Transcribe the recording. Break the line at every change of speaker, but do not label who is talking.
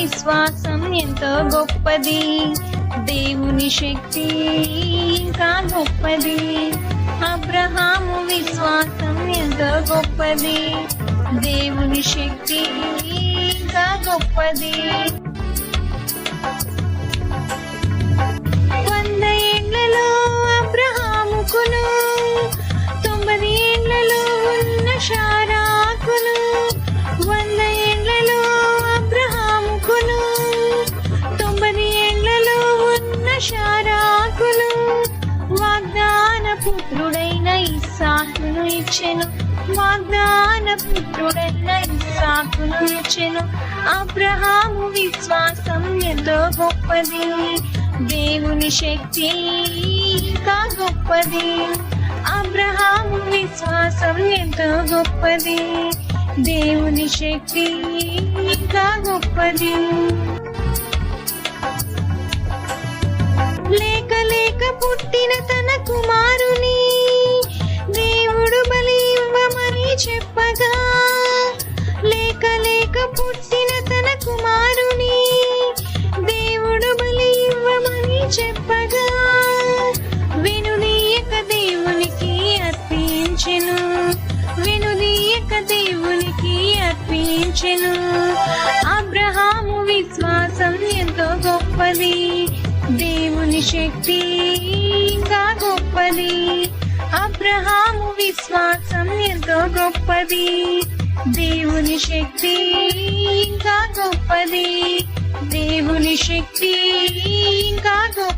విశ్వాసం ఎంతో గొప్పది, దేవుని శక్తి ఇంకా గొప్పది. అబ్రహాము విశ్వాసం ఎంతో గొప్పది, దేవుని శక్తి ఇంకా గొప్పది. 100 ఏళ్లలో అబ్రహాముకును 90 ఏళ్లలో ఉన్న శారాకును, 100 ఏళ్లలో అబ్రహాముకును 90 ఏళ్లలో ఉన్న శారాకును వాగ్దాన పుత్రుడైన ఇస్సాకును ఇచ్చెను, వాగ్దాన పుత్రుడైన ఇస్సాకును ఇచ్చెను. అబ్రహాము విశ్వాసం ఎంతో గొప్పది, దేవుని శక్తి ఇంకా గొప్పది. అబ్రహాము విశ్వాసం ఎంతో గొప్పది, దేవుని శక్తి ఇంకా గొప్పది. లేక లేక పుట్టిన తన కుమారుని దేవుడు బలి ఇవ్వమని చెప్పగా, లేక లేక పుట్టిన తన కుమారుని దేవుడు బలి ఇవ్వమని చెప్పగా, వెనుదీయక దేవునికి అర్పించెను, వెనుదీయక దేవునికి అర్పించెను. అబ్రహాము విశ్వాసం ఎంతో గొప్పది, దేవుని శక్తి ఇంకా గొప్పది. అబ్రహాము విశ్వాసం ఎంతో గొప్పది, దేవుని శక్తి ఇంకా గొప్పది, దేవుని శక్తి ఇంకా గొప్పది.